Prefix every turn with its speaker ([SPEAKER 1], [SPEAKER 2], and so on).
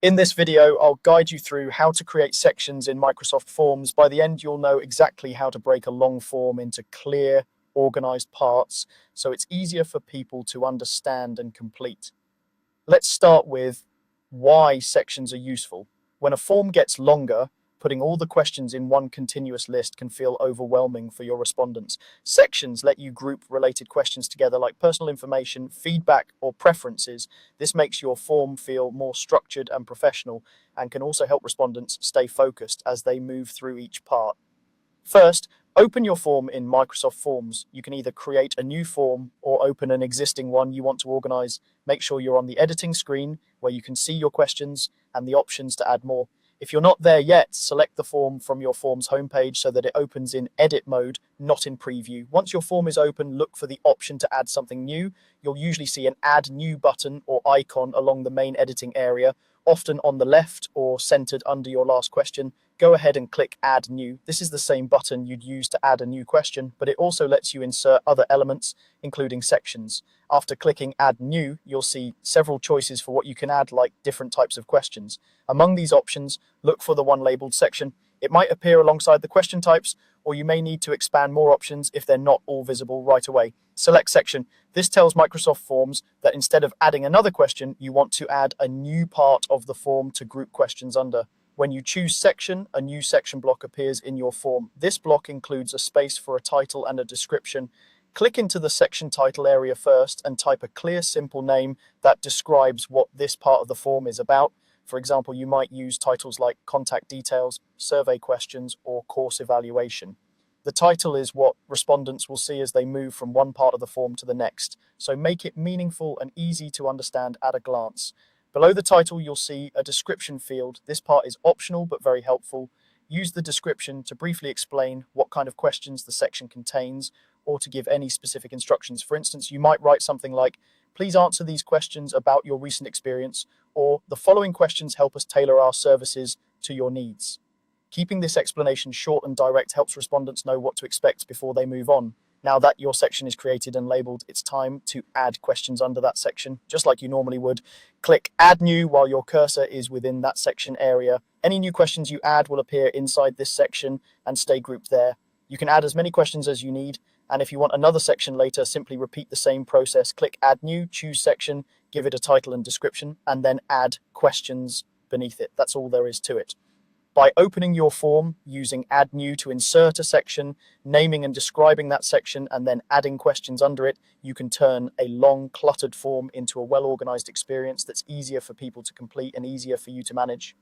[SPEAKER 1] In this video, I'll guide you through how to create sections in Microsoft Forms. By the end, you'll know exactly how to break a long form into clear, organized parts, so it's easier for people to understand and complete. Let's start with why sections are useful. When a form gets longer, putting all the questions in one continuous list can feel overwhelming for your respondents. Sections let you group related questions together like personal information, feedback, or preferences. This makes your form feel more structured and professional and can also help respondents stay focused as they move through each part. First, open your form in Microsoft Forms. You can either create a new form or open an existing one you want to organize. Make sure you're on the editing screen where you can see your questions and the options to add more. If you're not there yet, select the form from your form's homepage so that it opens in edit mode, not in preview. Once your form is open, look for the option to add something new. You'll usually see an Add New button or icon along the main editing area, often on the left or centered under your last question. Go ahead and click Add New. This is the same button you'd use to add a new question, but it also lets you insert other elements, including sections. After clicking Add New, you'll see several choices for what you can add, like different types of questions. Among these options, look for the one labeled section. It might appear alongside the question types, or you may need to expand more options if they're not all visible right away. Select section. This tells Microsoft Forms that instead of adding another question, you want to add a new part of the form to group questions under. When you choose section, a new section block appears in your form. This block includes a space for a title and a description. Click into the section title area first and type a clear, simple name that describes what this part of the form is about. For example, you might use titles like contact details, survey questions, or course evaluation. The title is what respondents will see as they move from one part of the form to the next, so make it meaningful and easy to understand at a glance. Below the title, you'll see a description field. This part is optional but very helpful. Use the description to briefly explain what kind of questions the section contains or to give any specific instructions. For instance, you might write something like, "Please answer these questions about your recent experience," or "The following questions help us tailor our services to your needs." Keeping this explanation short and direct helps respondents know what to expect before they move on. Now that your section is created and labeled, it's time to add questions under that section, just like you normally would. Click Add New while your cursor is within that section area. Any new questions you add will appear inside this section and stay grouped there. You can add as many questions as you need, and if you want another section later, simply repeat the same process. Click Add New, choose section, give it a title and description, and then add questions beneath it. That's all there is to it. By opening your form, using Add New to insert a section, naming and describing that section, and then adding questions under it, you can turn a long, cluttered form into a well-organized experience that's easier for people to complete and easier for you to manage.